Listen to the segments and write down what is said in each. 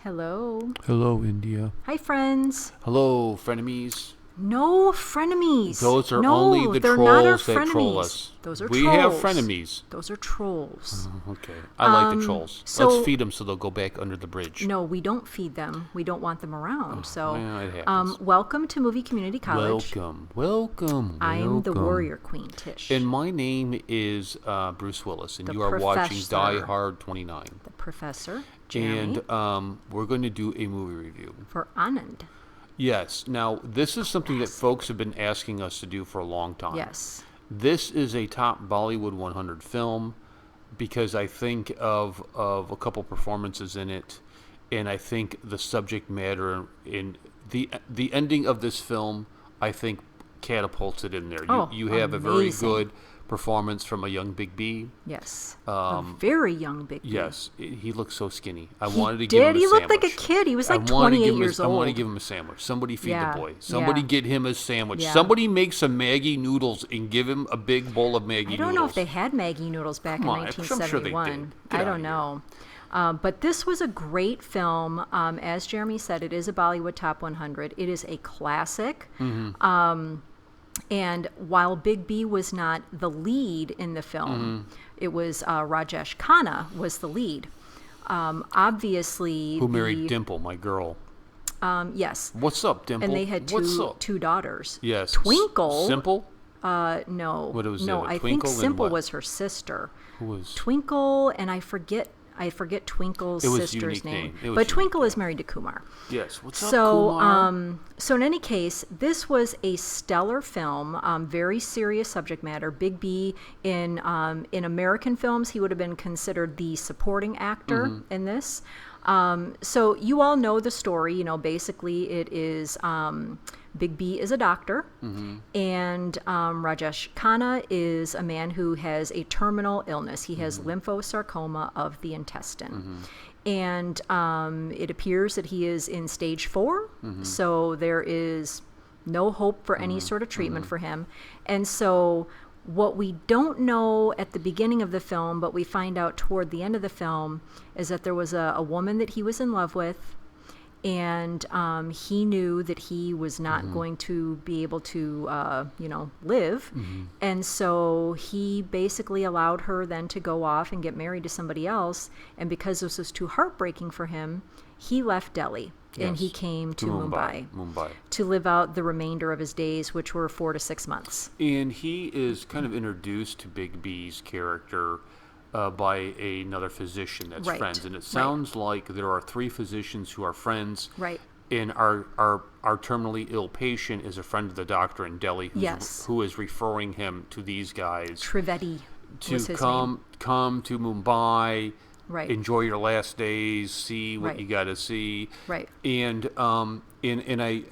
Hello. Hello, India. Hi, friends. Hello, frenemies. No frenemies. Those are no, only the they're not our trolls that troll frenemies. us. Those are we trolls. have frenemies. Those are trolls. Okay. I like the trolls. so- Let's feed them so they'll go back under the bridge. No, we don't feed them. We don't want them around. So, well, it happens. welcome to Movie Community College. Welcome. I'm the Warrior Queen, Tish. And my name is Bruce Willis, and The you are watching Professor. Die Hard 29. the Professor, Jeremy, And we're going to do a movie review. for Anand. Yes. Now, this is something that folks have been asking us to do for a long time. Yes. This is a top Bollywood 100 film because I think of a couple performances in it, and I think the subject matter in the ending of this film, I think, catapults it in there. You have amazing. a very good performance from a young Big B. Yes. A very young Big B. Yes, he looks so skinny. I He wanted to give him a did. He looked like a sandwich. kid. He was I like wanted to 28 give him years I old. want to give him a sandwich. Somebody feed Yeah, the boy. Somebody yeah. get him a sandwich. Yeah. Somebody make some Maggie noodles and give him a big bowl of Maggie I noodles. don't know if they had Maggie noodles back Come in on, I'm sure they 1971. did. Get I out don't of know. But this was a great film. As Jeremy said, it is a Bollywood Top 100. It is a classic. Mm-hmm. And while Big B was not the lead in the film, it was Rajesh Khanna was the lead. Obviously, Who married Dimple, my girl? yes, What's up, Dimple? and they had What's up? two daughters. Yes. Twinkle. Simple? No, What was no, it, a I think Twinkle and Simple what? was her sister. Who was? Twinkle, and I forget Twinkle's It was a sister's unique name. name. It was But unique, Twinkle is married to Kumar. Yes. What's up, So, Kumar? so in any case, this was a stellar film. Very serious subject matter. Big B in American films, he would have been considered the supporting actor in this. So you all know the story. You know, basically, it is Big B is a doctor, and Rajesh Khanna is a man who has a terminal illness. He has lymphosarcoma of the intestine. And it appears that he is in stage 4, so there is no hope for any sort of treatment for him. And so what we don't know at the beginning of the film, but we find out toward the end of the film, is that there was a woman that he was in love with, and he knew that he was not going to be able to, live. And so he basically allowed her then to go off and get married to somebody else. And because this was too heartbreaking for him, he left Delhi. And he Yes. came to Mumbai Mumbai. to live out the remainder of his days, which were 4 to 6 months. And he is kind of introduced to Big B's character by another physician that's Right. friends. And it sounds like there are 3 physicians who are friends. Right. And our terminally ill patient is a friend of the doctor in Delhi Yes. who is referring him to these guys Trivedi was to his come to Mumbai, Right. enjoy your last days, see what Right. you got to see. Right. And I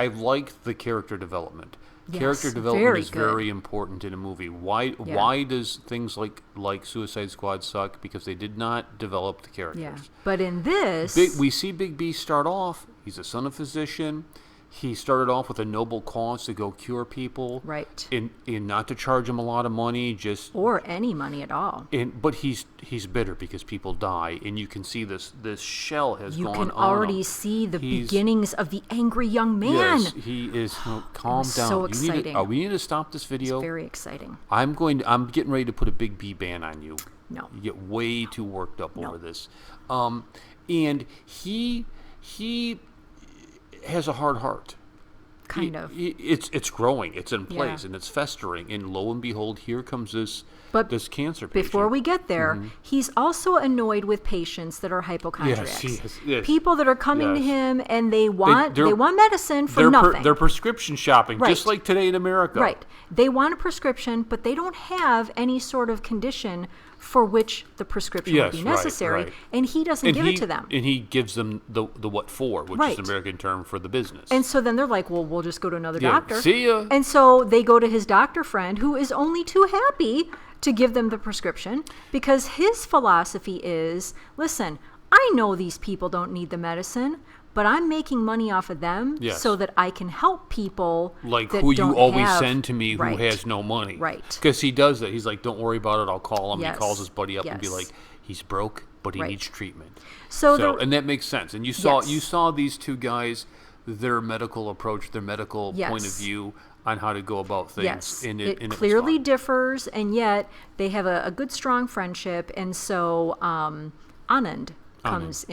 like the character development. Yes, Character development very is good. very important in a movie. Why does things like Suicide Squad suck? Because they did not develop the characters. Yeah. But in this... We see Big B start off. He's a son of a physician. He started off with a noble cause to go cure people. Right. And not to charge him a lot of money, just... Or any money at all. But he's bitter because people die, and you can see this shell has You gone can on already him. see the He's- beginnings of the angry young man. Yes, he is. Calm was down. so You exciting. we need to stop this video. It's very exciting. I'm getting ready to put a Big B ban on you. No. You get way too worked up over this. And he has a hard heart. Kind of. It's growing. It's in place, Yeah. and it's festering. And lo and behold, here comes this cancer patient. Before we get there, he's also annoyed with patients that are hypochondriacs. Yes. People that are coming to Yes. him and they want they're- medicine for They're nothing. they're prescription shopping, just Right. like today in America. Right. They want a prescription, but they don't have any sort of condition for which the prescription would be Yes, right, necessary, right. and he doesn't give it to them. And he gives them the what for, which Right. is the American term for the business. And so then they're like, well, we'll just go to another Yeah, doctor. see ya. And so they go to his doctor friend, who is only too happy to give them the prescription, because his philosophy is, listen, I know these people don't need the medicine, but I'm making money off of them Yes. so that I can help people like that who don't you always have- send to me who Right. has no money. Right. Because he does that. He's like, don't worry about it. I'll call him. Yes. He calls his buddy up and be Yes. like, he's broke. but he Right. needs treatment. So And that makes sense. And you saw Yes. these two guys, their medical approach, their medical point of Yes. view on how to go about things. Yes, And it was clearly fine. differs, and yet they have a good, strong friendship. And so Anand comes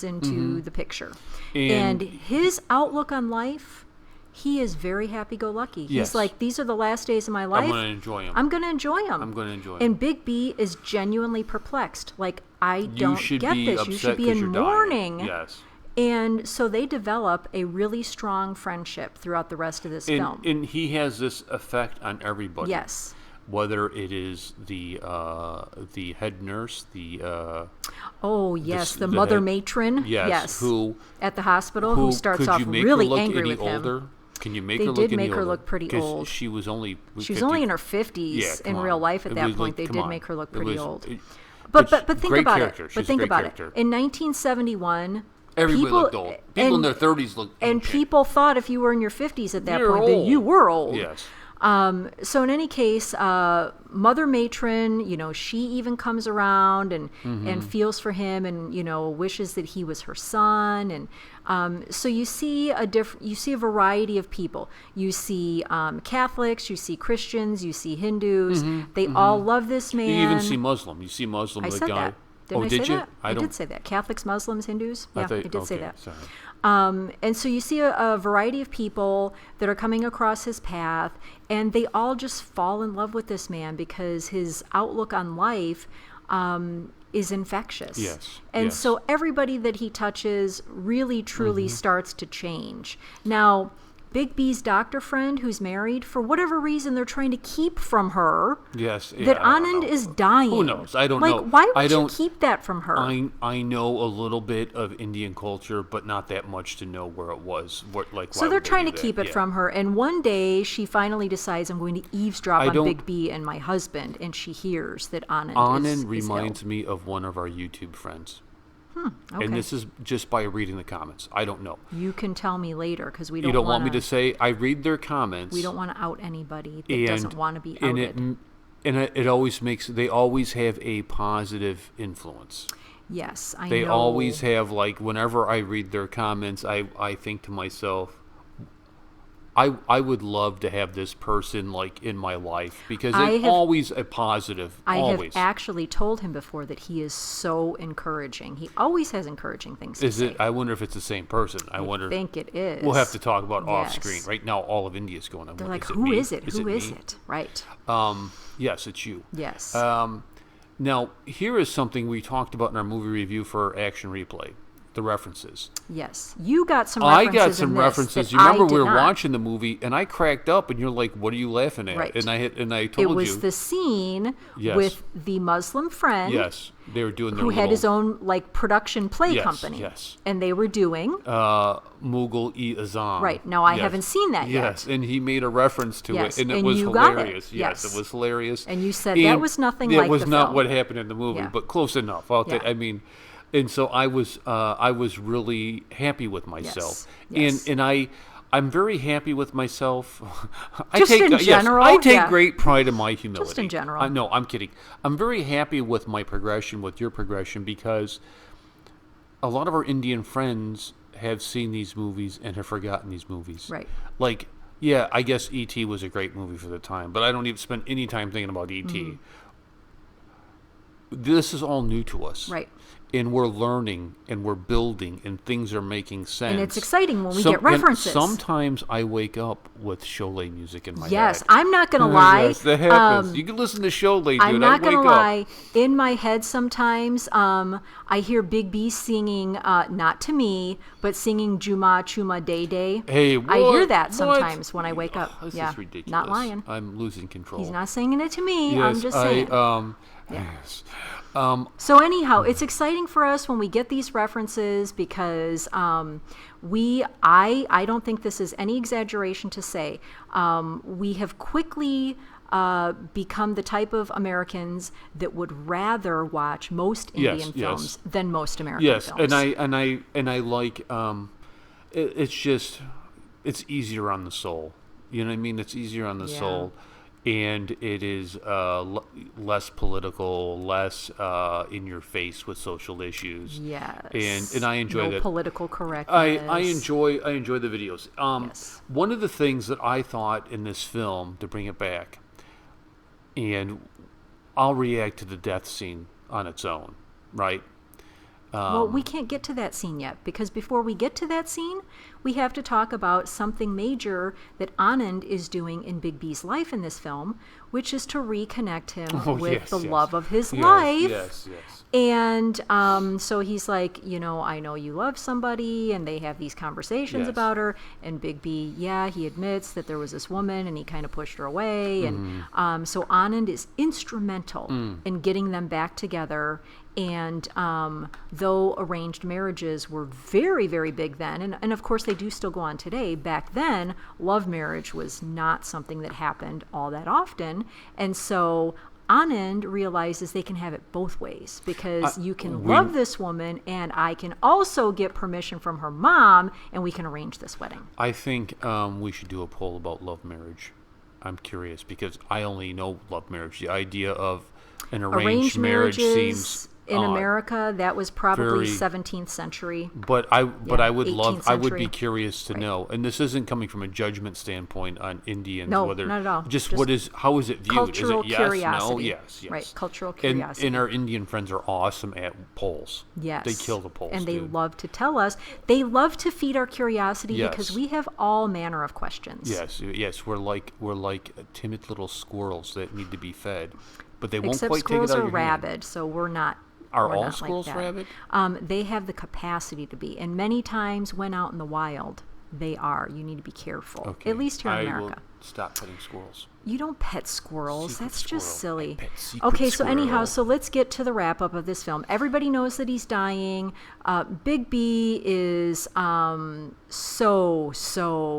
into the picture, and his outlook on life. He is very happy-go-lucky. Yes. He's like, these are the last days of my life. I'm going to enjoy him. I'm going to enjoy them. I'm going to enjoy 'em. And Big B is genuinely perplexed. Like, I don't should get be this. You upset should be 'cause in you're dying. mourning. Yes. And so they develop a really strong friendship throughout the rest of this film. And he has this effect on everybody. Yes. Whether it is the head nurse, Oh, yes, the the mother head- matron. yes, who at the hospital, who starts could off you make really her look angry any with him. older? Can you make They her look did any make her older? look pretty 'Cause old. She was only She was 50 only in her 50s in real life at that point. They did make her look pretty old. But think great about character. it. She's But a think great about character. it. In 1971, Everybody people, looked old. People in and- their 30s looked and ancient. people thought if you were in your 50s at that You're point, that old. you were old. Yes. So in any case, Mother Matron, she even comes around and feels for him, and wishes that he was her son, and so you see a variety of people. You see Catholics, you see Christians, you see Hindus. They all love this man. You even see Muslim. You see Muslim. I the said guy. that. Didn't I did say you? that? I did say that. Catholics, Muslims, Hindus. Yeah, I did say okay, that. Sorry. And so you see a variety of people that are coming across his path, and they all just fall in love with this man because his outlook on life is infectious. Yes, And yes. so everybody that he touches really, truly starts to change. Now, Big B's doctor friend who's married, for whatever reason, they're trying to keep from her Yes. that I don't Anand know. is dying. Who knows? I don't like, know. Why I would you don't- keep that from her? I know a little bit of Indian culture, but not that much to know where it was. So why they're would they trying do to keep that? it Yeah. from her. And one day she finally decides, I'm going to eavesdrop on Big B and my husband. And she hears that Anand is reminds ill. me of one of our YouTube friends. Okay. And this is just by reading the comments. I don't know. You can tell me later because we don't You don't want wanna, me to say? I read their comments. We don't want to out anybody that doesn't want to be outed. It always makes. They always have a positive influence. Yes, I know. They always have, like, whenever I read their comments, I think to myself, I would love to have this person, like, in my life, because it's always a positive. I always. have actually told him before that he is so encouraging. He always has encouraging things to Is say. it? I wonder if it's the same person. I wonder. I think it is. We'll have to talk about off Yes. screen. Right now, all of India's going on. They're like, is it who me? is it? Who is me? it? Right. Yes, it's you. Yes. Now, here is something we talked about in our movie review for Action Replay. The references. Yes, you got some I references. got some in this references. that You remember I did we were not. watching the movie, and I cracked up, and you're like, "What are you laughing at?" Right. And I It told was you. the scene Yes. with the Muslim friend Yes, they were doing their who had his little, own like production play Yes, company. yes. And they were doing Mughal-e-Azam. right. Now I Yes. haven't seen that yet. Yes, and he made a reference to Yes, it, and it and was you got it. hilarious. Yes, Yes. it was hilarious. And you said that was nothing that like was the not film. what happened in the movie, Yeah. but close enough. Yeah. I mean, and so I was really happy with myself, Yes. and I'm very happy with myself. Just in general, I take yeah. great pride in my humility. Just in general. No, I'm kidding. I'm very happy with my progression, with your progression, because a lot of our Indian friends have seen these movies and have forgotten these movies. Right. Like, yeah, I guess E.T. was a great movie for the time, but I don't even spend any time thinking about E.T. Mm-hmm. This is all new to us. Right. And we're learning and we're building and things are making sense. And it's exciting when we get references. Sometimes I wake up with Sholay music in my head. Yes, I'm not going to lie. Yes, that happens. You can listen to Sholay, dude. I'm not going to lie. In my head, sometimes I hear Big B singing, not to me, but singing Juma Chuma Day Day. Hey, I hear what? that What? sometimes when I wake up. This yeah, is ridiculous. not lying. I'm losing control. He's not singing it to me. Yes, I'm just saying. Yes. So anyhow, it's exciting for us when we get these references because I don't think this is any exaggeration to say we have quickly become the type of Americans that would rather watch most Indian films than most American films. Yes, and I like it's easier on the soul. You know what I mean? It's easier on the soul. and it is less political, less in your face with social issues. Yes. And I enjoy that. No political correctness. I enjoy the videos. Yes. One of the things that I thought in this film, to bring it back, and I'll react to the death scene on its own, right? Well, we can't get to that scene yet, because before we get to that scene, we have to talk about something major that Anand is doing in Big B's life in this film, which is to reconnect him with the love of his life. Yes. And so he's like, I know you love somebody, and they have these conversations about her. And Big B, he admits that there was this woman, and he kind of pushed her away. And so Anand is instrumental in getting them back together. And though arranged marriages were very, very big then, and of course they do still go on today, back then, love marriage was not something that happened all that often. And so Anand realizes they can have it both ways, because you can love this woman, and I can also get permission from her mom, and we can arrange this wedding. I think we should do a poll about love marriage. I'm curious, because I only know love marriage. The idea of an arranged marriage seems... In America, that was probably very, 17th century. But I would be curious to Right. know, and this isn't coming from a judgment standpoint on Indians. No, whether, not at all. Just how is it viewed? Cultural is it yes, curiosity. no, yes. Right, cultural curiosity. And our Indian friends are awesome at polls. Yes. They kill the polls, and they dude. love to tell us. They love to feed our curiosity, Yes. because we have all manner of questions. Yes. We're like timid little squirrels that need to be fed, but they won't Except quite take it out squirrels of are your hand. rabid, so we're not. Are we're all not squirrels like that. rabid? They have the capacity to be, and many times when out in the wild, they are. You need to be careful. Okay. At least here in I America. will stop petting squirrels. You don't pet squirrels. Secret That's just squirrel. silly. I pet secret Okay, so anyhow, squirrel. let's get to the wrap up of this film. Everybody knows that he's dying. Big B is so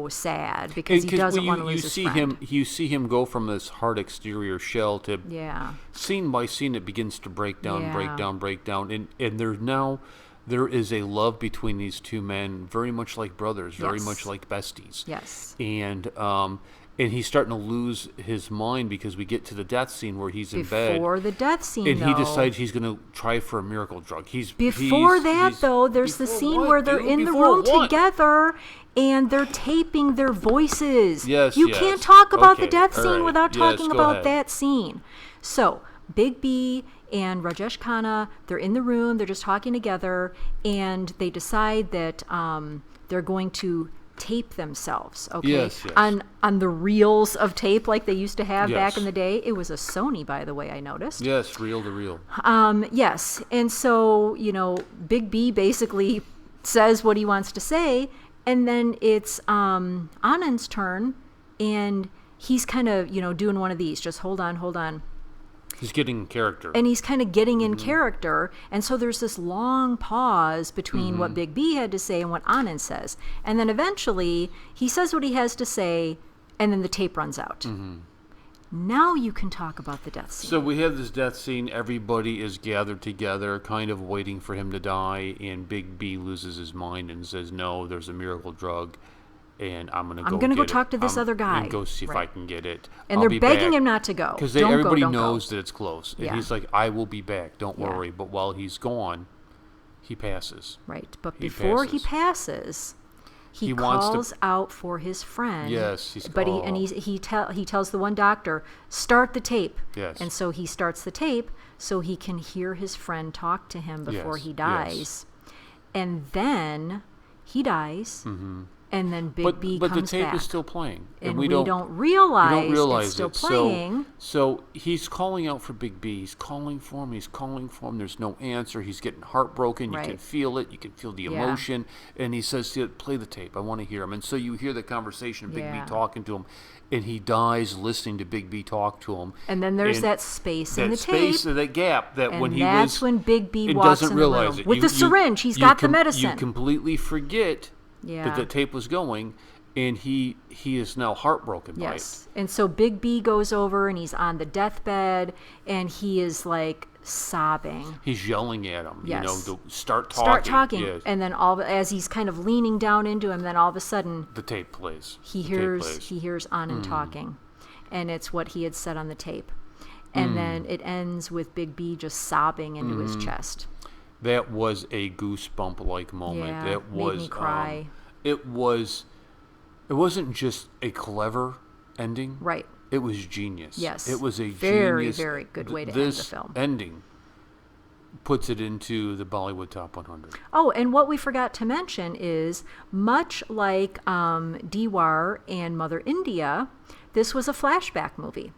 sad because he doesn't want to lose his friend. You see him go from this hard exterior shell to Yeah. scene by scene it begins to break down, Yeah. break down, and there is a love between these two men, very much like brothers, very Yes. much like besties. Yes. And he's starting to lose his mind, because we get to the death scene where he's in bed. Before the death scene, And he though. decides he's going to try for a miracle drug. There's the scene where they're in the room together and they're taping their voices. Yes, You yes. can't talk about the Okay, death all scene right. without Yes, talking go about ahead. that scene. So, Big B and Rajesh Khanna, they're in the room, they're just talking together, and they decide that they're going to tape themselves, okay? Yes. On the reels of tape like they used to have Yes. back in the day. It was a Sony, by the way, I noticed. Yes, reel to reel. Yes. And so, Big B basically says what he wants to say, and then it's Anand's turn, and he's kind of, doing one of these, just hold on. He's getting in character. And he's kind of getting in character, and so there's this long pause between what Big B had to say and what Anand says. And then eventually, he says what he has to say, and then the tape runs out. Now you can talk about the death scene. So we have this death scene. Everybody is gathered together, kind of waiting for him to die, and Big B loses his mind and says, no, there's a miracle drug, and I'm going to go talk to this other guy. And go see if I Right. can get it. And I'll they're be begging back. him not to go. Because Don't everybody go, don't knows go. that it's close. And Yeah. he's like, I will be back. Don't Yeah. worry. But while he's gone, he passes. Right, but He before passes. he passes, he wants to- calls out for his friend. Yes, he tells the one doctor, start the tape. Yes. And so he starts the tape so he can hear his friend talk to him before Yes, he dies. yes. And then he dies. And then Big B but comes the tape back. is still playing, and we don't realize, it's still it. playing. So he's calling out for Big B. He's calling for him. There's no answer. He's getting heartbroken. You Right. can feel it. You can feel the Yeah. emotion. And he says, play the tape. I want to hear him. And so you hear the conversation of Big B Yeah. talking to him. And he dies listening to Big B talk to him. And then there's And that space in the space, tape. that gap that And when he that's was... when Big B and walks doesn't in the realize room. it. With the syringe. He's got the medicine. You completely forget Yeah. that the tape was going, and he is now heartbroken by it. Yes. And so Big B goes over and he's on the deathbed and he is like sobbing. He's yelling at him, Yes. to start talking. Start talking. Yes. And then as he's kind of leaning down into him, then all of a sudden The tape plays. he hears Anand talking. and it's what he had said on the tape. And then it ends with Big B just sobbing into his chest. That was a goosebump-like moment. Yeah, That was, made me cry. It wasn't just a clever ending. Right. It was genius. Yes. It was a very, genius. very good way to end the This film. ending puts it into the Bollywood Top 100. Oh, and what we forgot to mention is, much like Diwar and Mother India, this was a flashback movie.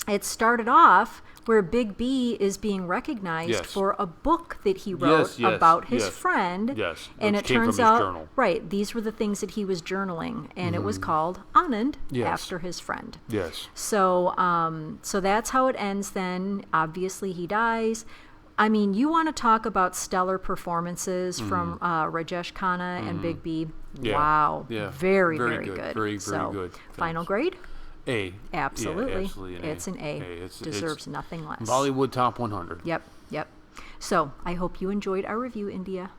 It started off where Big B is being recognized for a book that he wrote about his friend. Yes, and which it came turns from his out, journal. right, these were the things that he was journaling, and it was called Anand, after his friend. Yes. So, so that's how it ends then. Obviously, he dies. I mean, you want to talk about stellar performances from Rajesh Khanna and Big B. Yeah. Wow. Yeah. Very, Very very good. good. Very, very so, good final films. grade? A. Absolutely. Yeah, absolutely an It's A. an A. It's Deserves nothing less. Bollywood Top 100. Yep, yep. So I hope you enjoyed our review, India.